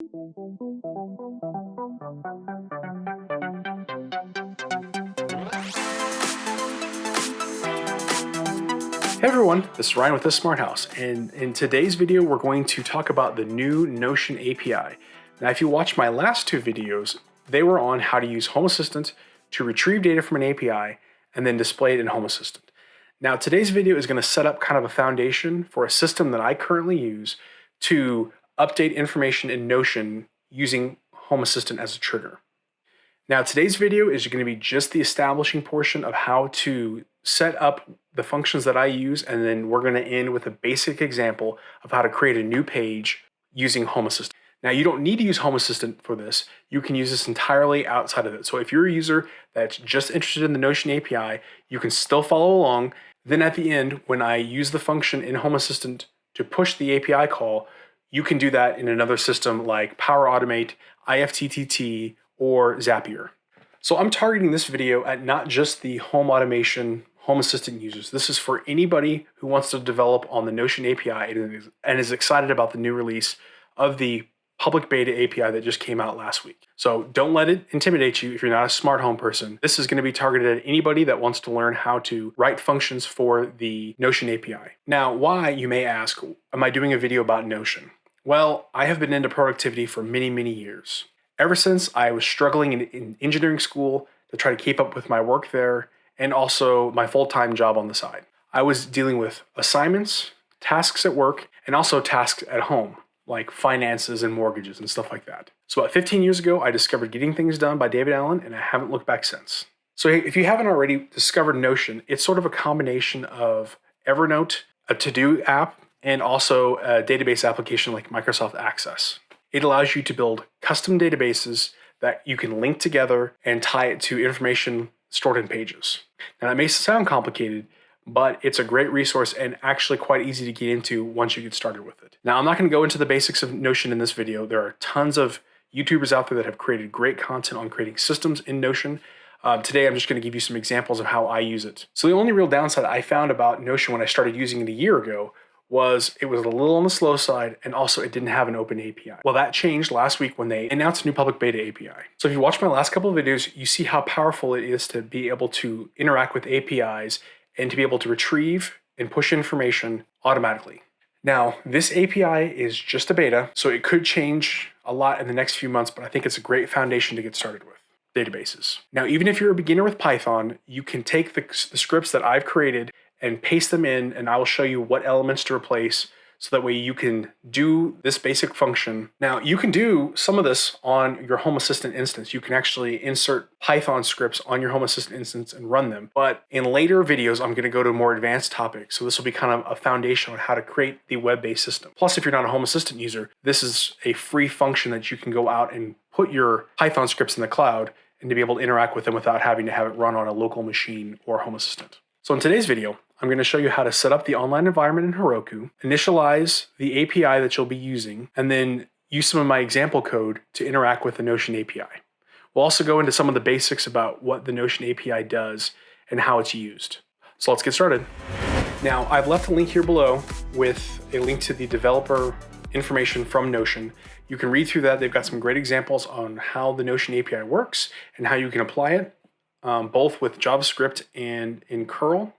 Hey everyone, this is Ryan with The Smart House, and in today's video we're going to talk about the new Notion API. Now if you watched my last two videos, they were on how to use Home Assistant to retrieve data from an API and then display it in Home Assistant. Now today's video is going to set up kind of a foundation for a system that I currently use to update information in Notion using Home Assistant as a trigger. Now today's video is going to be just the establishing portion of how to set up the functions that I use, and then we're going to end with a basic example of how to create a new page using Home Assistant. Now you don't need to use Home Assistant for this. You can use this entirely outside of it. So if you're a user that's just interested in the Notion API, you can still follow along. Then at the end, when I use the function in Home Assistant to push the API call, you can do that in another system like Power Automate, IFTTT, or Zapier. So I'm targeting this video at not just the home automation, Home Assistant users. This is for anybody who wants to develop on the Notion API and is excited about the new release of the public beta API that just came out last week. So don't let it intimidate you if you're not a smart home person. This is going to be targeted at anybody that wants to learn how to write functions for the Notion API. Now, why, you may ask, am I doing a video about Notion? Well, I have been into productivity for many, many years. Ever since I was struggling in engineering school to try to keep up with my work there and also my full-time job on the side. I was dealing with assignments, tasks at work, and also tasks at home, like finances and mortgages and stuff like that. So about 15 years ago, I discovered Getting Things Done by David Allen, and I haven't looked back since. So if you haven't already discovered Notion, it's sort of a combination of Evernote, a to-do app, and also a database application like Microsoft Access. It allows you to build custom databases that you can link together and tie it to information stored in pages. Now that may sound complicated, but it's a great resource and actually quite easy to get into once you get started with it. Now I'm not going to go into the basics of Notion in this video. There are tons of YouTubers out there that have created great content on creating systems in Notion. Today I'm just going to give you some examples of how I use it. So the only real downside I found about Notion when I started using it a year ago was it was a little on the slow side, and also it didn't have an open API. Well, that changed last week when they announced a new public beta API. So if you watch my last couple of videos, you see how powerful it is to be able to interact with APIs and to be able to retrieve and push information automatically. Now, this API is just a beta, so it could change a lot in the next few months, but I think it's a great foundation to get started with. Databases. Now, even if you're a beginner with Python, you can take the scripts that I've created and paste them in, and I will show you what elements to replace so that way you can do this basic function. Now, you can do some of this on your Home Assistant instance. You can actually insert Python scripts on your Home Assistant instance and run them. But in later videos, I'm going to go to more advanced topics. So this will be kind of a foundation on how to create the web-based system. Plus, if you're not a Home Assistant user, this is a free function that you can go out and put your Python scripts in the cloud and to be able to interact with them without having to have it run on a local machine or Home Assistant. So in today's video, I'm going to show you how to set up the online environment in Heroko, initialize the API that you'll be using, and then use some of my example code to interact with the Notion API. We'll also go into some of the basics about what the Notion API does and how it's used. So let's get started. Now, I've left a link here below with a link to the developer information from Notion. You can read through that. They've got some great examples on how the Notion API works and how you can apply it, both with JavaScript and in curl.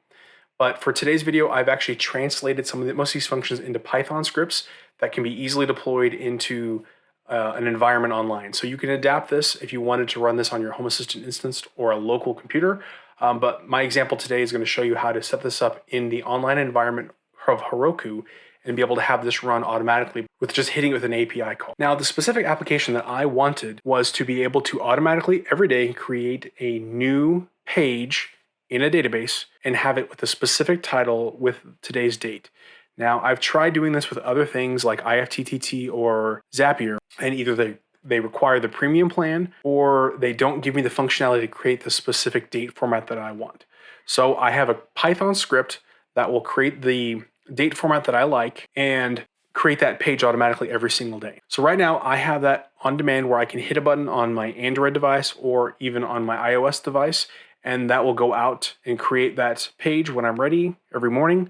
But for today's video, I've actually translated most of these functions into Python scripts that can be easily deployed into an environment online. So you can adapt this if you wanted to run this on your Home Assistant instance or a local computer. But my example today is going to show you how to set this up in the online environment of Heroko and be able to have this run automatically with just hitting it with an API call. Now, the specific application that I wanted was to be able to automatically every day create a new page in a database and have it with a specific title with today's date. Now, I've tried doing this with other things like IFTTT or Zapier, and either they require the premium plan or they don't give me the functionality to create the specific date format that I want. So I have a Python script that will create the date format that I like and create that page automatically every single day. So right now I have that on demand where I can hit a button on my Android device or even on my iOS device, and that will go out and create that page when I'm ready every morning.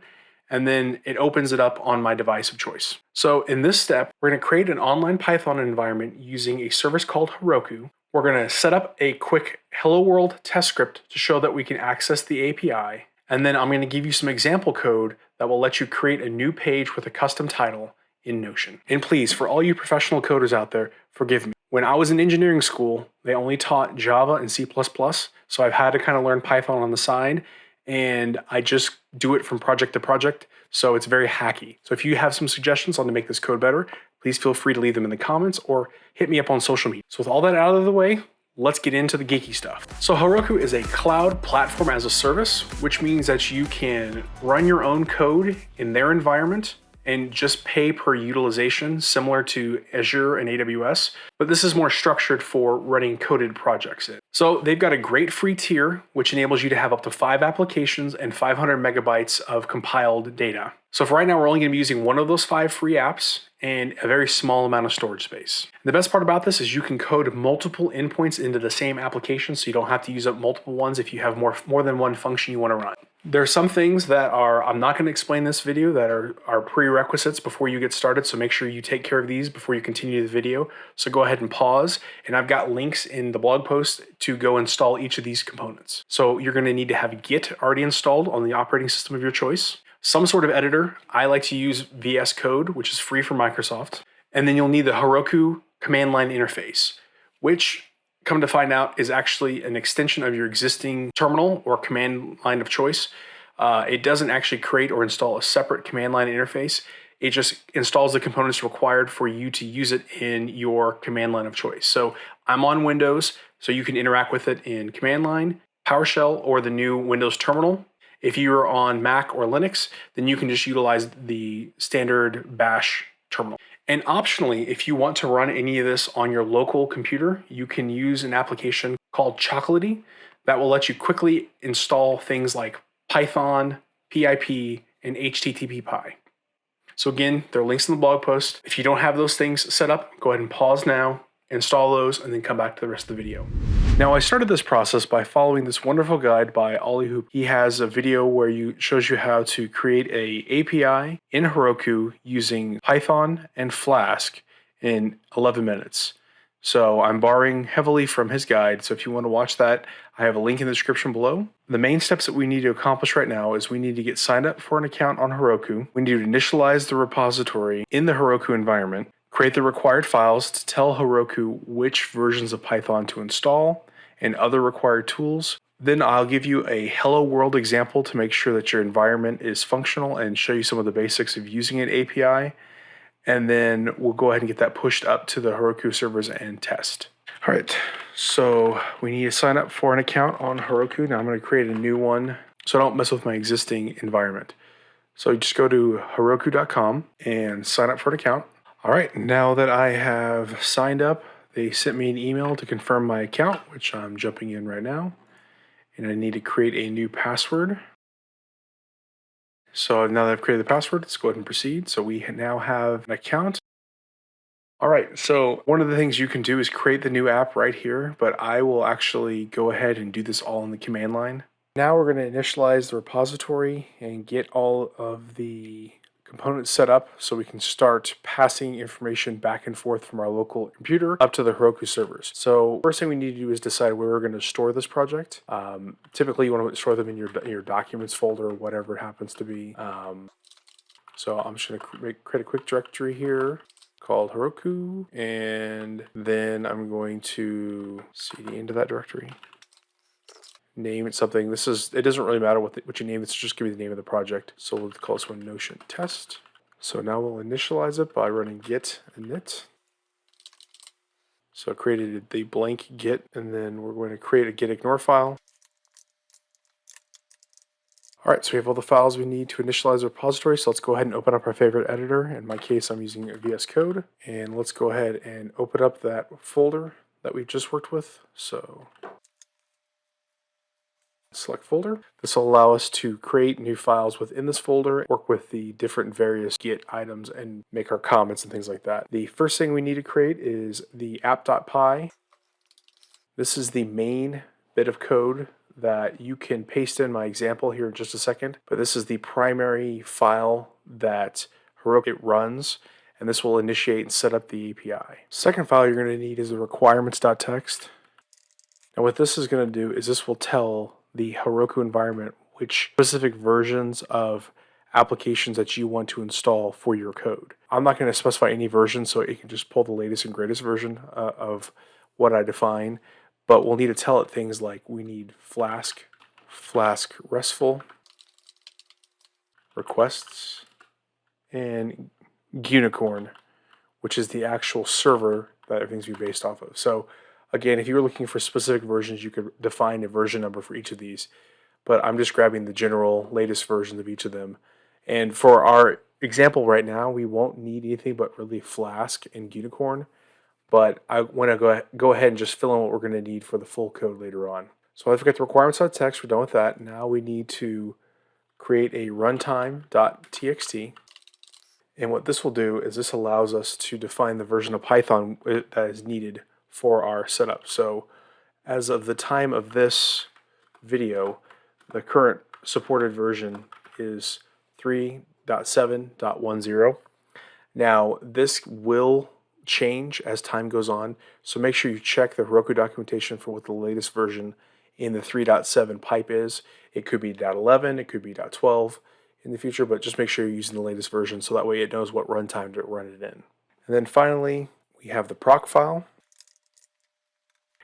and then it opens it up on my device of choice. So in this step, we're going to create an online Python environment using a service called Heroko. We're going to set up a quick Hello World test script to show that we can access the API. And then I'm going to give you some example code that will let you create a new page with a custom title in Notion. And please, for all you professional coders out there, forgive me. When I was in engineering school, they only taught Java and C++, so I've had to kind of learn Python on the side, and I just do it from project to project, so it's very hacky. So if you have some suggestions on to make this code better, please feel free to leave them in the comments or hit me up on social media. So with all that out of the way, let's get into the geeky stuff. So Heroko is a cloud platform as a service, which means that you can run your own code in their environment and just pay per utilization, similar to Azure and AWS, but this is more structured for running coded projects in. So they've got a great free tier, which enables you to have up to 5 applications and 500 megabytes of compiled data. So for right now, we're only going to be using one of those 5 free apps and a very small amount of storage space. And the best part about this is you can code multiple endpoints into the same application, so you don't have to use up multiple ones if you have more than one function you want to run. There are some things that I'm not going to explain in this video, that are prerequisites before you get started, so make sure you take care of these before you continue the video. So go ahead and pause, and I've got links in the blog post to go install each of these components. So you're going to need to have Git already installed on the operating system of your choice, some sort of editor. I like to use VS Code, which is free from Microsoft, and then you'll need the Heroko command line interface, which, come to find out, is actually an extension of your existing terminal or command line of choice. It doesn't actually create or install a separate command line interface. It just installs the components required for you to use it in your command line of choice. So I'm on Windows, so you can interact with it in command line, PowerShell, or the new Windows terminal. If you're on Mac or Linux, then you can just utilize the standard Bash terminal. And optionally, if you want to run any of this on your local computer, you can use an application called Chocolatey that will let you quickly install things like Python, PIP, and HTTP/PY. So again, there are links in the blog post. If you don't have those things set up, go ahead and pause now, install those, and then come back to the rest of the video. Now, I started this process by following this wonderful guide by Ollie Hoop. He has a video where he shows you how to create a API in Heroko using Python and Flask in 11 minutes. So I'm borrowing heavily from his guide. So if you want to watch that, I have a link in the description below. The main steps that we need to accomplish right now is we need to get signed up for an account on Heroko. We need to initialize the repository in the Heroko environment, create the required files to tell Heroko which versions of Python to install, and other required tools. Then I'll give you a hello world example to make sure that your environment is functional and show you some of the basics of using an API. And then we'll go ahead and get that pushed up to the Heroko servers and test. All right, so we need to sign up for an account on Heroko. Now I'm going to create a new one so I don't mess with my existing environment. So you just go to Heroko.com and sign up for an account. All right, now that I have signed up, they sent me an email to confirm my account, which I'm jumping in right now. And I need to create a new password. So now that I've created the password, let's go ahead and proceed. So we now have an account. All right, so one of the things you can do is create the new app right here, but I will actually go ahead and do this all in the command line. Now we're going to initialize the repository and get all of the components set up so we can start passing information back and forth from our local computer up to the Heroko servers. So first thing we need to do is decide where we're going to store this project. Typically you want to store them in your documents folder or whatever it happens to be. So I'm just going to create a quick directory here called Heroko, and then I'm going to cd into that directory. Name it something. It doesn't really matter what you name it, it's just give me the name of the project. So we'll call this one Notion Test. So now we'll initialize it by running git init. So I created the blank git, and then we're going to create a git ignore file. All right, so we have all the files we need to initialize the repository. So let's go ahead and open up our favorite editor. In my case, I'm using VS Code. And let's go ahead and open up that folder that we've just worked with. So select folder. This will allow us to create new files within this folder, work with the different various Git items, and make our comments and things like that. The first thing we need to create is the app.py. This is the main bit of code that you can paste in my example here in just a second, but this is the primary file that Heroko runs, and this will initiate and set up the API. Second file you're going to need is the requirements.txt. And what this is going to do is this will tell the Heroko environment which specific versions of applications that you want to install for your code. I'm not going to specify any version, so it can just pull the latest and greatest version of what I define, but we'll need to tell it things like we need Flask RESTful, requests, and Unicorn, which is the actual server that everything's be based off of. So again, if you were looking for specific versions, you could define a version number for each of these, but I'm just grabbing the general latest versions of each of them. And for our example right now, we won't need anything but really Flask and Unicorn, but I want to go ahead and just fill in what we're going to need for the full code later on. So I've got the requirements.txt, we're done with that. Now we need to create a runtime.txt. And what this will do is this allows us to define the version of Python that is needed for our setup. So as of the time of this video, the current supported version is 3.7.10. Now this will change as time goes on, so make sure you check the Heroko documentation for what the latest version in the 3.7 pipe is. It could be .11, it could be .12 in the future, but just make sure you're using the latest version so that way it knows what runtime to run it in. And then finally, we have the proc file.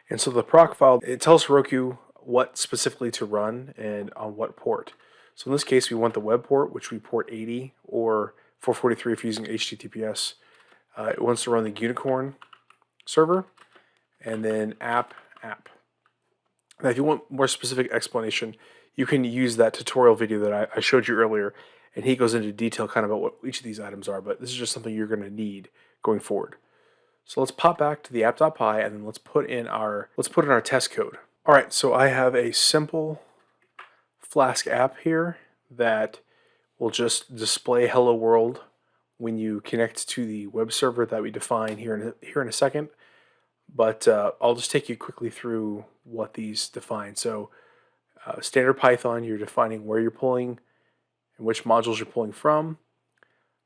And so the proc file, it tells Heroko what specifically to run and on what port. So in this case, we want the web port, which we port 80 or 443 if you're using HTTPS. It wants to run the Unicorn server, and then app. Now, if you want more specific explanation, you can use that tutorial video that I showed you earlier, and he goes into detail kind of about what each of these items are, but this is just something you're going to need going forward. So let's pop back to the app.py, and then let's put in our test code. All right, so I have a simple Flask app here that will just display hello world when you connect to the web server that we define here in a second. But I'll just take you quickly through what these define. So standard Python, you're defining where you're pulling and which modules you're pulling from.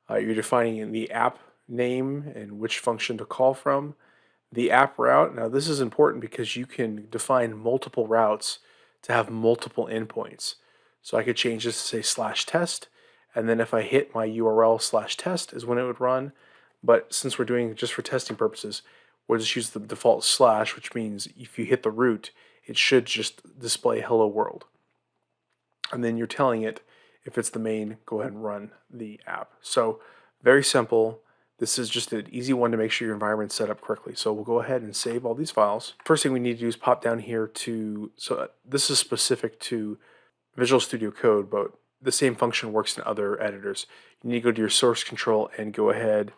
You're defining the app name and which function to call from. The app route, now this is important because you can define multiple routes to have multiple endpoints. So I could change this to say /test, and then if I hit my URL /test is when it would run. But since we're doing just for testing purposes, we'll just use the default /, which means if you hit the root, it should just display hello world. And then you're telling it, if it's the main, go ahead and run the app. So very simple. This is just an easy one to make sure your environment's set up correctly. So we'll go ahead and save all these files. First thing we need to do is pop down here to, so this is specific to Visual Studio Code, but the same function works in other editors. You need to go to your source control and go ahead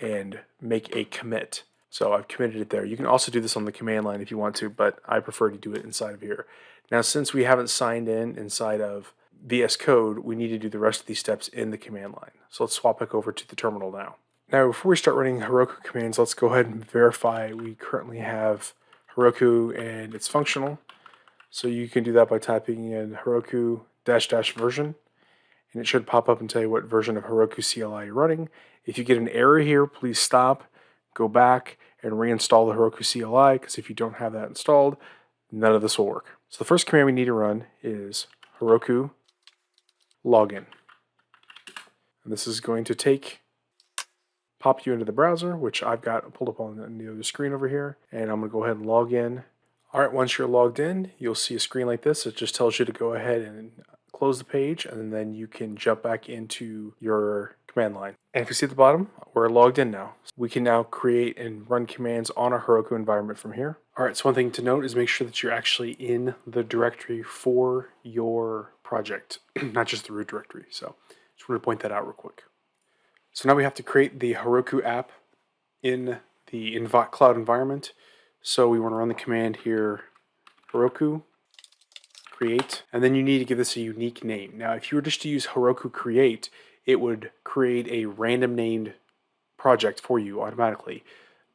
and make a commit. So I've committed it there. You can also do this on the command line if you want to, but I prefer to do it inside of here. Now, since we haven't signed in inside of VS Code, we need to do the rest of these steps in the command line. So let's swap back over to the terminal now. Now, before we start running Heroko commands, let's go ahead and verify we currently have Heroko and it's functional. So you can do that by typing in Heroko -- version, and it should pop up and tell you what version of Heroko CLI you're running. If you get an error here, please stop, go back, and reinstall the Heroko CLI, because if you don't have that installed, none of this will work. So the first command we need to run is Heroko login. And this is going to pop you into the browser, which I've got pulled up on the other screen over here, and I'm going to go ahead and log in. All right, once you're logged in, you'll see a screen like this. It just tells you to go ahead and close the page, and then you can jump back into your command line. And if you see at the bottom, we're logged in now. We can now create and run commands on our Heroko environment from here. All right, so one thing to note is make sure that you're actually in the directory for your project, not just the root directory. So just want to point that out real quick. So now we have to create the Heroko app in the cloud environment. So we want to run the command here, Heroko create, and then you need to give this a unique name. Now, if you were just to use Heroko create, it would create a random named project for you automatically.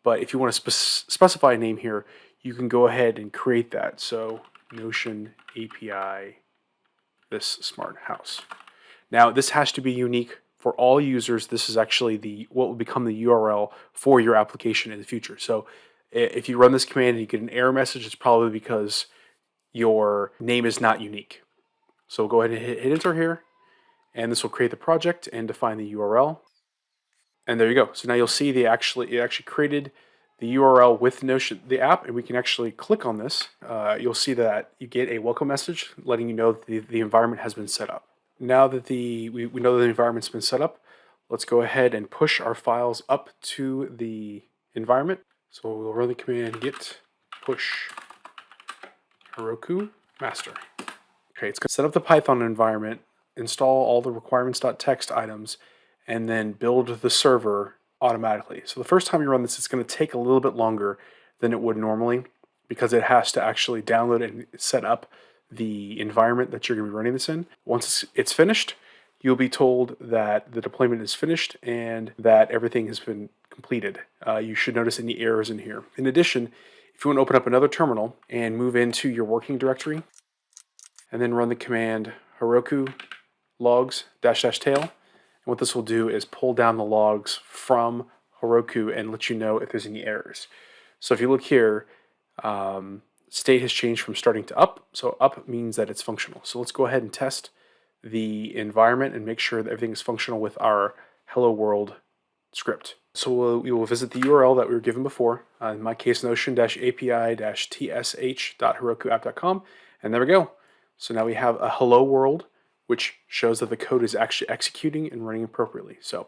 But if you want to specify a name here, you can go ahead and create that. So Notion API this smart house. Now this has to be unique for all users. This is actually what will become the URL for your application in the future. So if you run this command and you get an error message, it's probably because your name is not unique. So go ahead and hit enter here, and this will create the project and define the URL. And there you go. So now you'll see it actually created the URL with Notion, the app, and we can actually click on this. You'll see that you get a welcome message letting you know that the environment has been set up. Now that we know the environment's been set up, let's go ahead and push our files up to the environment. So we'll run the command git push Heroko master. Okay, it's going to set up the Python environment, install all the requirements.txt items, and then build the server automatically. So the first time you run this, it's going to take a little bit longer than it would normally because it has to actually download and set up the environment that you're going to be running this in. Once it's finished, you'll be told that the deployment is finished and that everything has been completed. You should notice any errors in here. In addition, if you want to open up another terminal and move into your working directory and then run the command Heroko logs --tail, and what this will do is pull down the logs from Heroko and let you know if there's any errors. So if you look here, state has changed from starting to up. So up means that it's functional. So let's go ahead and test the environment and make sure that everything is functional with our hello world script. So we will visit the URL that we were given before, in my case notion-api-tsh.herokuapp.com, and there we go. So now we have a hello world, which shows that the code is actually executing and running appropriately. So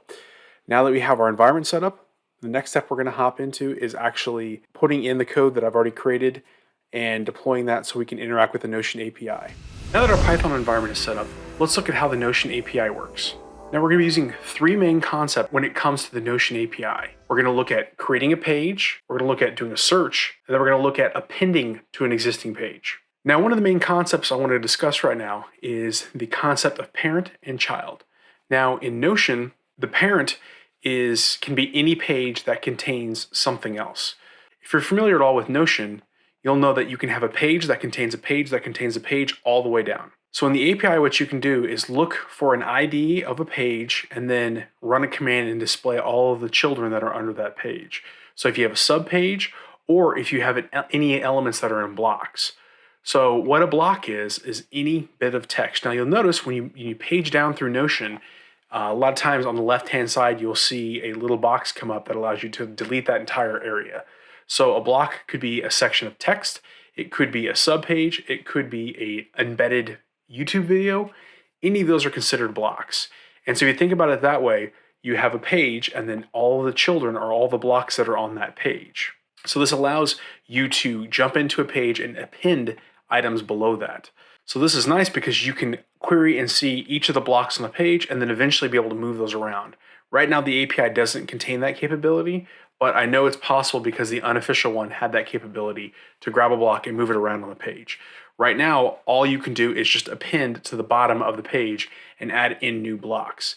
now that we have our environment set up, the next step we're going to hop into is actually putting in the code that I've already created and deploying that so we can interact with the Notion API. Now that our Python environment is set up, let's look at how the Notion API works. Now we're going to be using three main concepts when it comes to the Notion API. We're going to look at creating a page, we're going to look at doing a search, and then we're going to look at appending to an existing page. Now, one of the main concepts I want to discuss right now is the concept of parent and child. Now, in Notion, the parent can be any page that contains something else. If you're familiar at all with Notion, you'll know that you can have a page that contains a page that contains a page all the way down. So in the API, what you can do is look for an ID of a page and then run a command and display all of the children that are under that page. So if you have a sub page, or if you have any elements that are in blocks. So what a block is any bit of text. Now you'll notice when you page down through Notion, a lot of times on the left-hand side, you'll see a little box come up that allows you to delete that entire area. So a block could be a section of text, it could be a subpage, it could be an embedded YouTube video. Any of those are considered blocks. And so if you think about it that way, you have a page and then all of the children are all the blocks that are on that page. So this allows you to jump into a page and append items below that. So this is nice because you can query and see each of the blocks on the page and then eventually be able to move those around. Right now the API doesn't contain that capability, but I know it's possible because the unofficial one had that capability to grab a block and move it around on the page. Right now, all you can do is just append to the bottom of the page and add in new blocks.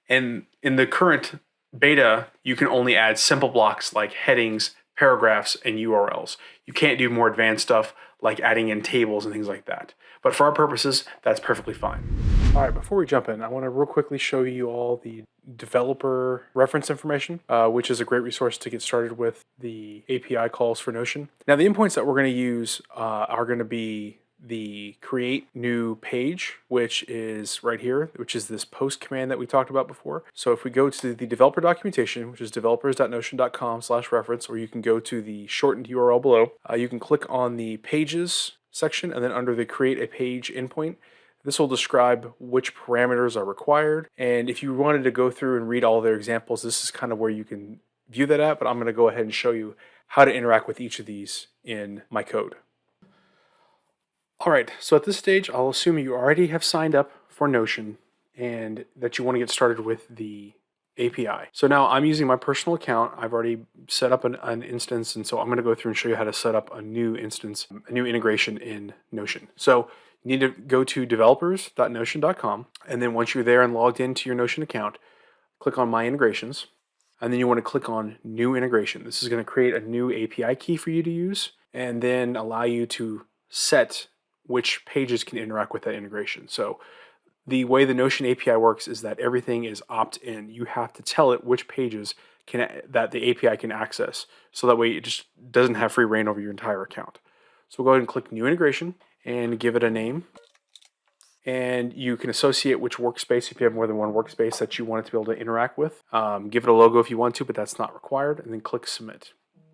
And in the current beta, you can only add simple blocks like headings, paragraphs, and URLs. You can't do more advanced stuff like adding in tables and things like that. But for our purposes, that's perfectly fine. All right, before we jump in, I want to real quickly show you all the developer reference information, which is a great resource to get started with the API calls for Notion. Now, the endpoints that we're going to use are going to be the create new page, which is right here, which is this post command that we talked about before. So if we go to the developer documentation, which is developers.notion.com/reference, or you can go to the shortened URL below, you can click on the pages section, and then under the create a page endpoint, this will describe which parameters are required. And if you wanted to go through and read all their examples, this is kind of where you can view that at, but I'm going to go ahead and show you how to interact with each of these in my code. All right, so at this stage, I'll assume you already have signed up for Notion and that you want to get started with the API. So now I'm using my personal account. I've already set up an instance, and so I'm going to go through and show you how to set up a new instance, a new integration in Notion. So you need to go to developers.notion.com, and then once you're there and logged into your Notion account, click on My Integrations, and then you want to click on New Integration. This is going to create a new API key for you to use, and then allow you to set which pages can interact with that integration. So the way the Notion API works is that everything is opt-in. You have to tell it which pages that the API can access, so that way it just doesn't have free reign over your entire account. So we'll go ahead and click New Integration and give it a name. And you can associate which workspace, if you have more than one workspace that you want it to be able to interact with. Give it a logo if you want to, but that's not required, and then click Submit.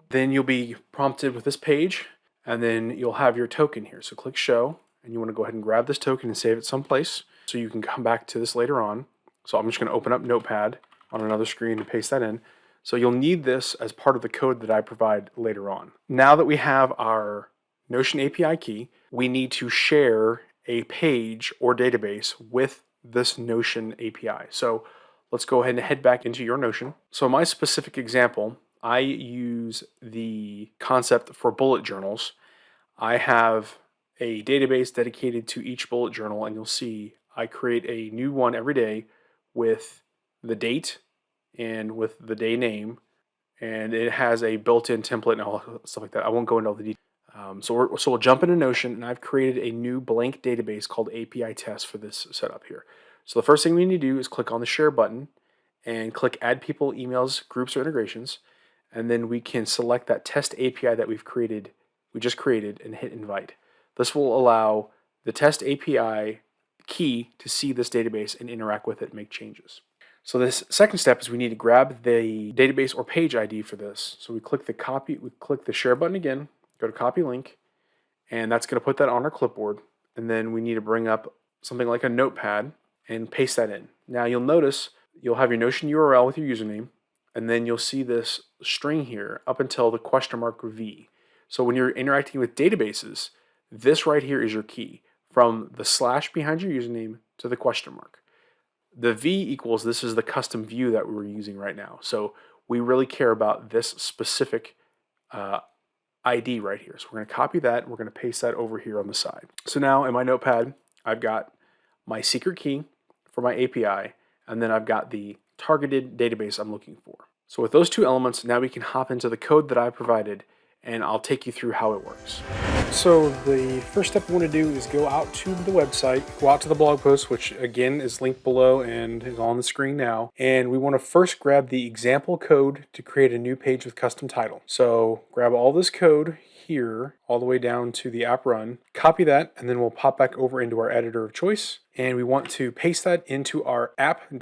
Then you'll be prompted with this page, and then you'll have your token here. So click Show, and you want to go ahead and grab this token and save it someplace so you can come back to this later on. So I'm just going to open up Notepad on another screen and paste that in. So you'll need this as part of the code that I provide later on. Now that we have our Notion API key, we need to share a page or database with this Notion API. So let's go ahead and head back into your Notion. So my specific example, I use the concept for bullet journals. I have a database dedicated to each bullet journal, and you'll see I create a new one every day with the date and with the day name, and it has a built-in template and all stuff like that. I won't go into all the details. So we'll jump into Notion, and I've created a new blank database called API Test for this setup here. So the first thing we need to do is click on the Share button and click Add People, Emails, Groups, or Integrations, and then we can select that test API that we just created, and hit Invite. This will allow the test API key to see this database and interact with it and make changes. So this second step is we need to grab the database or page ID for this. So we click the Share button again, go to Copy Link, and that's going to put that on our clipboard. And then we need to bring up something like a notepad and paste that in. Now you'll notice you'll have your Notion URL with your username, and then you'll see this string here up until the $V. So when you're interacting with databases, this right here is your key, from the slash behind your username to the question mark. The V equals, this is the custom view that we're using right now. So we really care about this specific ID right here. So we're going to copy that, and we're going to paste that over here on the side. So now in my notepad, I've got my secret key for my API, and then I've got the targeted database I'm looking for. So with those two elements, now we can hop into the code that I provided, and I'll take you through how it works. So the first step we want to do is go out to the website, go out to the blog post, which again is linked below and is on the screen now. And we want to first grab the example code to create a new page with custom title. So grab all this code here, all the way down to the app run, copy that, and then we'll pop back over into our editor of choice. And we want to paste that into our app.py.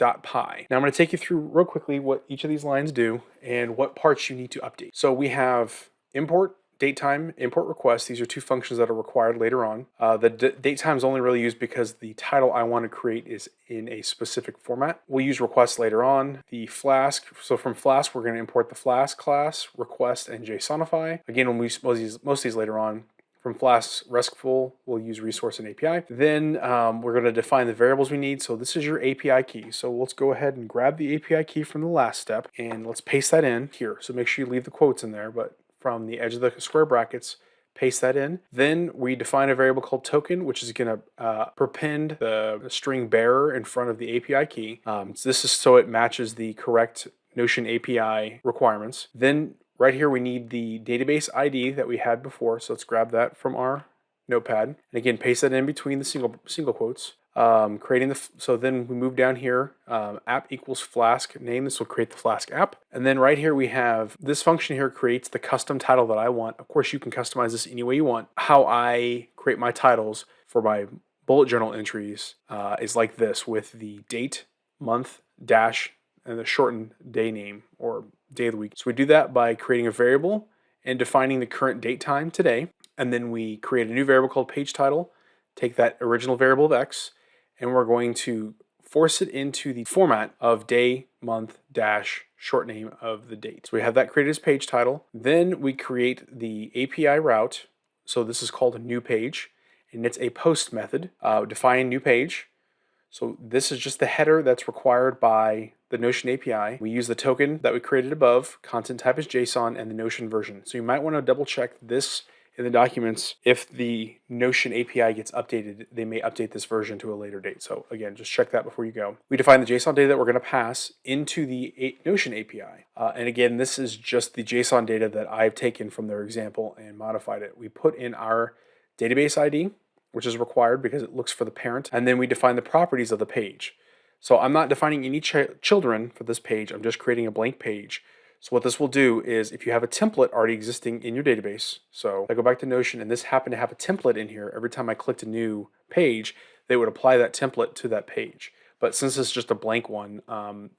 Now I'm going to take you through real quickly what each of these lines do and what parts you need to update. So we have import datetime, import request. These are two functions that are required later on. The datetime is only really used because the title I want to create is in a specific format. We'll use requests later on. The Flask, so from Flask, we're going to import the Flask class, request, and JSONify. Again, we'll use most of these later on. From Flask RESTful, we'll use resource and API. Then we're going to define the variables we need. So this is your API key. So let's go ahead and grab the API key from the last step, and let's paste that in here. So make sure you leave the quotes in there, but from the edge of the square brackets, paste that in. Then we define a variable called token, which is going to prepend the string bearer in front of the API key. So this is so it matches the correct Notion API requirements. Then right here we need the database ID that we had before. So let's grab that from our notepad. And again, paste that in between the single quotes. So then we move down here, app equals Flask name. This will create the Flask app. And then right here we have this function here creates the custom title that I want. Of course, you can customize this any way you want. How I create my titles for my bullet journal entries is like this, with the date, month, dash, and the shortened day name or day of the week. So we do that by creating a variable and defining the current date time today. And then we create a new variable called page title, take that original variable of X, and we're going to force it into the format of day, month, dash, short name of the date. So we have that created as page title. Then we create the API route. So this is called a new page, and it's a post method, define new page. So this is just the header that's required by the Notion API. We use the token that we created above, content type is JSON, and the Notion version. So you might want to double check this in the documents. If the Notion API gets updated, they may update this version to a later date. So again, just check that before you go. We define the JSON data that we're going to pass into the Notion API. And again, this is just the JSON data that I've taken from their example and modified it. We put in our database ID, which is required because it looks for the parent. And then we define the properties of the page. So I'm not defining any children for this page. I'm just creating a blank page. So what this will do is if you have a template already existing in your database, so I go back to Notion and this happened to have a template in here, every time I clicked a new page, they would apply that template to that page. But since it's just a blank one,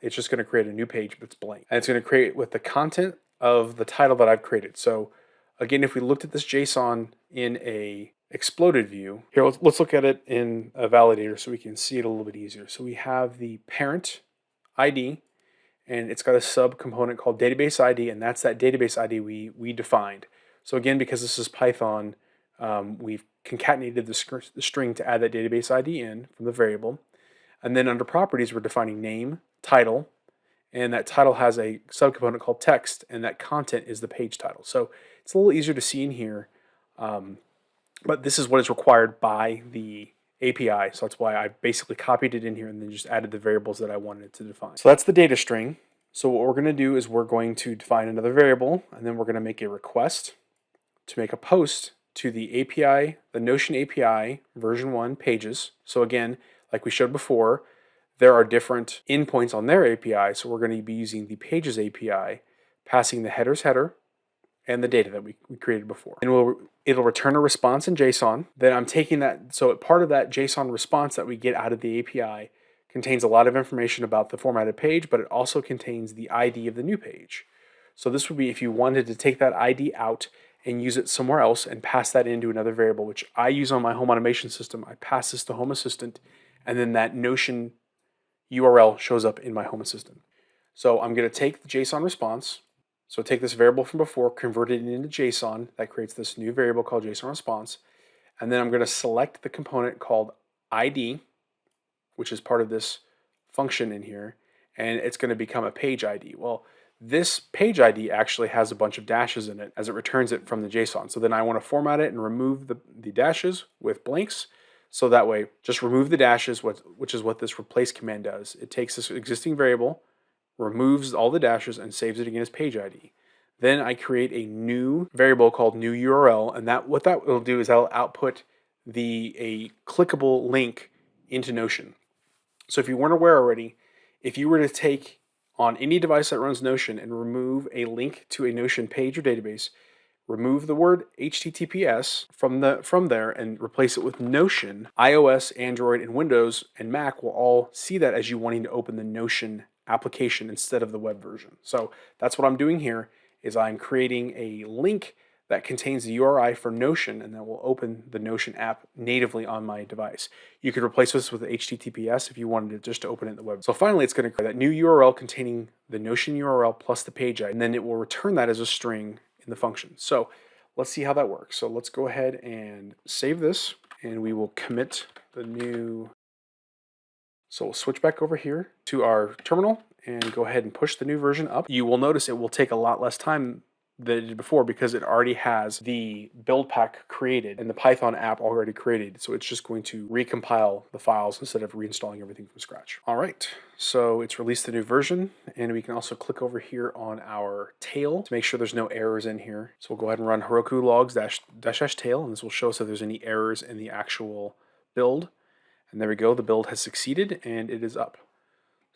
it's just going to create a new page that's blank. And it's going to create with the content of the title that I've created. So again, if we looked at this JSON in a exploded view, here let's look at it in a validator so we can see it a little bit easier. So we have the parent ID, and it's got a sub component called database ID, and that's that database ID we defined. So again, because this is Python, we've concatenated the string to add that database ID in from the variable. And then under properties, we're defining name, title, and that title has a subcomponent called text, and that content is the page title. So it's a little easier to see in here, but this is what is required by the API. So that's why I basically copied it in here and then just added the variables that I wanted to define. So that's the data string. So what we're going to do is we're going to define another variable, and then we're going to make a request to make a post to the API, the Notion API version 1 pages. So again, like we showed before, there are different endpoints on their API. So we're going to be using the pages API, passing the header's header and the data that we created before. And it'll return a response in JSON. Then I'm taking that, so part of that JSON response that we get out of the API contains a lot of information about the formatted page, but it also contains the ID of the new page. So this would be if you wanted to take that ID out and use it somewhere else and pass that into another variable, which I use on my home automation system. I pass this to Home Assistant, and then that Notion URL shows up in my Home Assistant. So I'm going to take the JSON response. So take this variable from before, convert it into JSON. That creates this new variable called JSON response. And then I'm going to select the component called ID, which is part of this function in here, and it's going to become a page ID. Well, this page ID actually has a bunch of dashes in it as it returns it from the JSON. So then I want to format it and remove the dashes with blanks. So that way, just remove the dashes, which is what this replace command does. It takes this existing variable, removes all the dashes, and saves it again as page ID. Then I create a new variable called new URL, and what that will do is that'll output a clickable link into Notion. So if you weren't aware already, if you were to take on any device that runs Notion and remove a link to a Notion page or database, remove the word HTTPS from there and replace it with Notion, iOS, Android, and Windows and Mac will all see that as you wanting to open the Notion application instead of the web version. So that's what I'm doing here is I'm creating a link that contains the URI for Notion, and that will open the Notion app natively on my device. You could replace this with HTTPS if you wanted it just to open it in the web. So finally, it's going to create that new URL containing the Notion URL plus the page ID, and then it will return that as a string in the function. So let's see how that works. So let's go ahead and save this, and we will commit the new. So we'll switch back over here to our terminal and go ahead and push the new version up. You will notice it will take a lot less time than it did before because it already has the build pack created and the Python app already created. So it's just going to recompile the files instead of reinstalling everything from scratch. All right, so it's released the new version, and we can also click over here on our tail to make sure there's no errors in here. So we'll go ahead and run Heroko logs dash tail, and this will show us if there's any errors in the actual build. And there we go, the build has succeeded and it is up.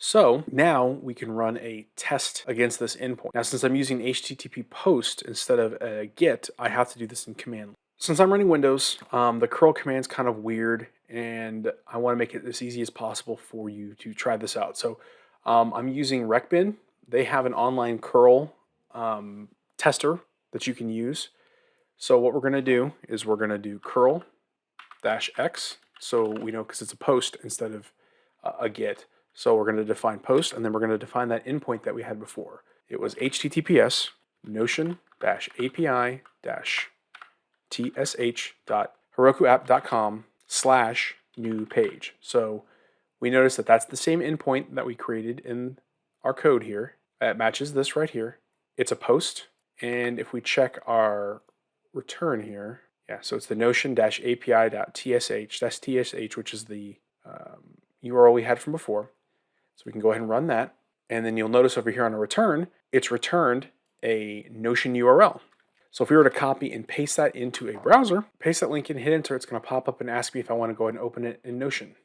So now we can run a test against this endpoint. Now, since I'm using HTTP post instead of a get, I have to do this in command. Since I'm running Windows, the curl command is kind of weird, and I want to make it as easy as possible for you to try this out. So I'm using RecBin. They have an online curl tester that you can use. So what we're going to do is we're going to do curl-x. So we know because it's a post instead of a get. So we're going to define post, and then we're going to define that endpoint that we had before. It was HTTPS notion-api-tsh.herokuapp.com/new page. So we notice that that's the same endpoint that we created in our code here. It matches this right here. It's a post, and if we check our return here, yeah, so it's the notion-api.tsh, that's tsh, which is the URL we had from before. So we can go ahead and run that. And then you'll notice over here on a return, it's returned a Notion URL. So if we were to copy and paste that into a browser, paste that link in, hit enter, it's going to pop up and ask me if I want to go ahead and open it in Notion.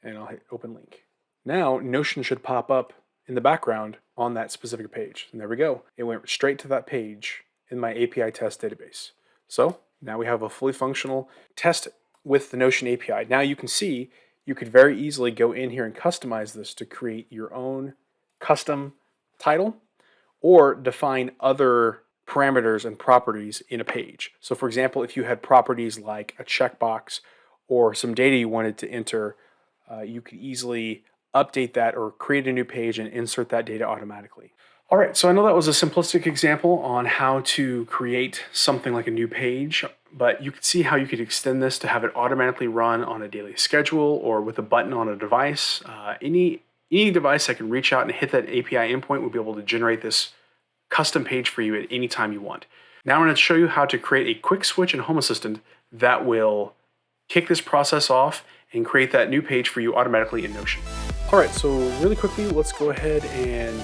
And I'll hit open link. Now Notion should pop up in the background on that specific page. And there we go. It went straight to that page in my API test database. So now we have a fully functional test with the Notion API. Now you can see you could very easily go in here and customize this to create your own custom title or define other parameters and properties in a page. So for example, if you had properties like a checkbox or some data you wanted to enter, you could easily update that or create a new page and insert that data automatically. All right, so I know that was a simplistic example on how to create something like a new page, but you could see how you could extend this to have it automatically run on a daily schedule or with a button on a device. Any device that can reach out and hit that API endpoint will be able to generate this custom page for you at any time you want. Now I'm going to show you how to create a quick switch in Home Assistant that will kick this process off and create that new page for you automatically in Notion. All right, so really quickly, let's go ahead and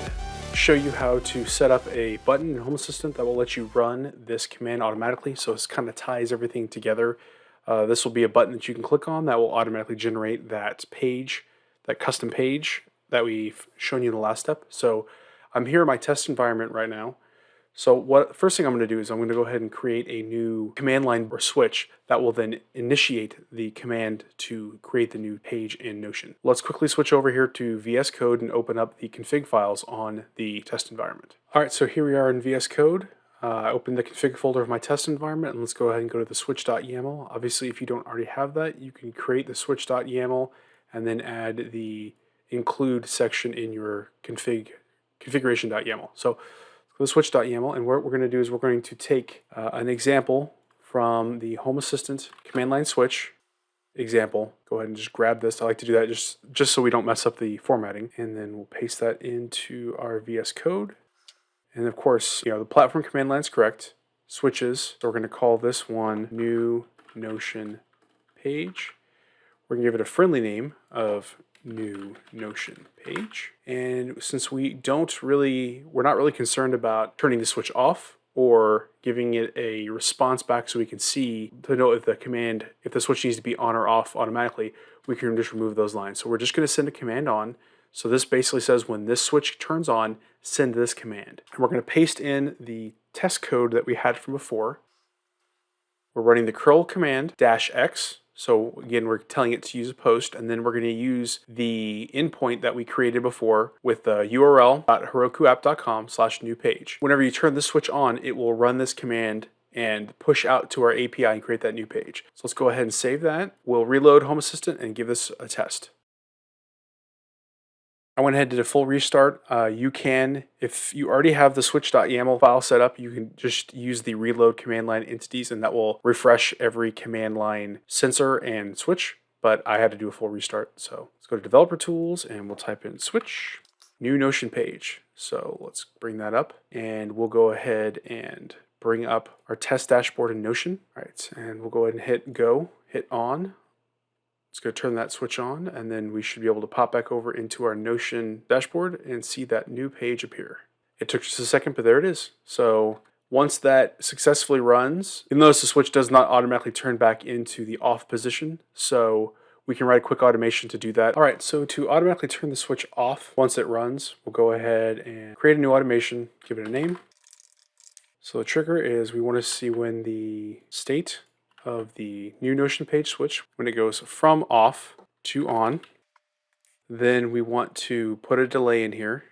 show you how to set up a button in Home Assistant that will let you run this command automatically. So this kind of ties everything together. This will be a button that you can click on that will automatically generate that page, that custom page that we've shown you in the last step. So I'm here in my test environment right now. So first thing I'm going to do is I'm going to go ahead and create a new command line or switch that will then initiate the command to create the new page in Notion. Let's quickly switch over here to VS Code and open up the config files on the test environment. All right, so here we are in VS Code. I opened the config folder of my test environment, and let's go ahead and go to the switch.yaml. Obviously, if you don't already have that, you can create the switch.yaml and then add the include section in your configuration.yaml. So the switch.yaml, and what we're going to do is we're going to take an example from the Home Assistant command line switch example. Go ahead and just grab this. I like to do that just so we don't mess up the formatting, and then we'll paste that into our VS Code. And of course, the platform command line is correct. Switches. So we're going to call this one new Notion page. We're going to give it a friendly name of new Notion page. And since we're not really concerned about turning the switch off or giving it a response back so we can see to know if the switch needs to be on or off automatically, we can just remove those lines. So we're just going to send a command on. So this basically says when this switch turns on, send this command. And we're going to paste in the test code that we had from before. We're running the curl command -x. So again, we're telling it to use a post, and then we're going to use the endpoint that we created before with the url.herokuapp.com/new page. Whenever you turn this switch on, it will run this command and push out to our API and create that new page. So let's go ahead and save that. We'll reload Home Assistant and give this a test. I went ahead and did a full restart. You can, if you already have the switch.yaml file set up, you can just use the reload command line entities, and that will refresh every command line sensor and switch. But I had to do a full restart. So let's go to Developer Tools, and we'll type in switch, new Notion page. So let's bring that up, and we'll go ahead and bring up our test dashboard in Notion. All right, and we'll go ahead and hit go, hit on. It's going to turn that switch on, and then we should be able to pop back over into our Notion dashboard and see that new page appear. It took just a second, but there it is. So once that successfully runs, you'll notice the switch does not automatically turn back into the off position. So we can write a quick automation to do that. All right, so to automatically turn the switch off once it runs, we'll go ahead and create a new automation, give it a name. So the trigger is we want to see when the state of the new Notion page switch, when it goes from off to on. Then we want to put a delay in here,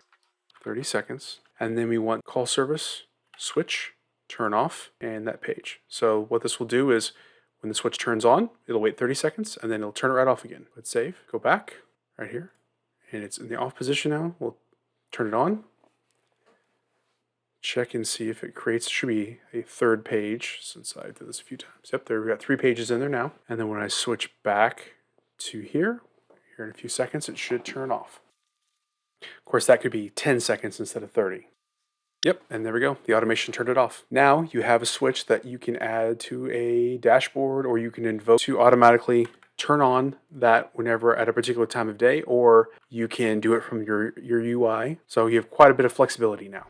30 seconds. And then we want call service, switch, turn off, and that page. So what this will do is when the switch turns on, it'll wait 30 seconds, and then it'll turn it right off again. Let's save, go back, right here. And it's in the off position now. We'll turn it on. Check and see if it creates, should be a third page since I did this a few times. Yep, there we got 3 pages in there now. And then when I switch back to here in a few seconds, it should turn off. Of course, that could be 10 seconds instead of 30. Yep, and there we go. The automation turned it off. Now you have a switch that you can add to a dashboard, or you can invoke to automatically turn on that whenever at a particular time of day, or you can do it from your UI. So you have quite a bit of flexibility now.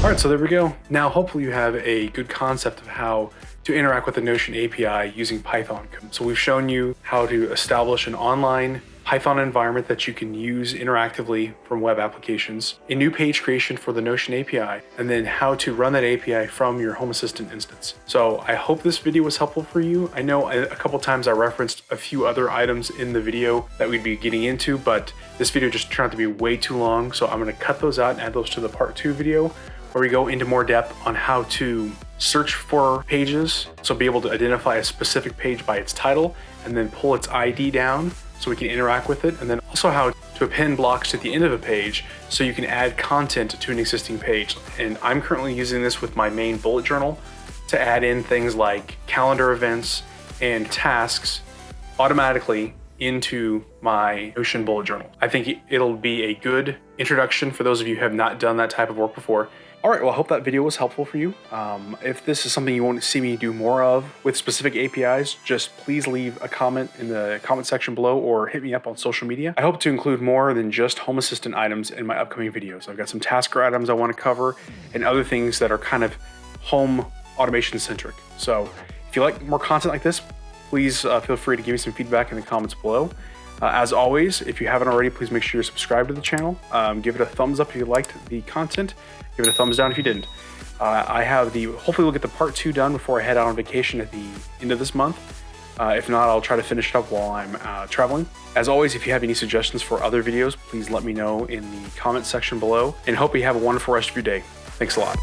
All right, so there we go. Now, hopefully you have a good concept of how to interact with the Notion API using Python. So we've shown you how to establish an online Python environment that you can use interactively from web applications, a new page creation for the Notion API, and then how to run that API from your Home Assistant instance. So I hope this video was helpful for you. I know a couple times I referenced a few other items in the video that we'd be getting into, but this video just turned out to be way too long. So I'm gonna cut those out and add those to the part 2 video, where we go into more depth on how to search for pages. So be able to identify a specific page by its title and then pull its ID down so we can interact with it. And then also how to append blocks to the end of a page so you can add content to an existing page. And I'm currently using this with my main bullet journal to add in things like calendar events and tasks automatically into my Notion bullet journal. I think it'll be a good introduction for those of you who have not done that type of work before. All right, well, I hope that video was helpful for you. If this is something you want to see me do more of with specific APIs, just please leave a comment in the comment section below or hit me up on social media. I hope to include more than just Home Assistant items in my upcoming videos. I've got some tasker items I want to cover and other things that are kind of home automation centric. So if you like more content like this, please feel free to give me some feedback in the comments below. As always, if you haven't already, please make sure you're subscribed to the channel. Give it a thumbs up if you liked the content. Give it a thumbs down if you didn't. Hopefully we'll get the part 2 done before I head out on vacation at the end of this month. If not, I'll try to finish it up while I'm traveling. As always, if you have any suggestions for other videos, please let me know in the comment section below, and hope you have a wonderful rest of your day. Thanks a lot.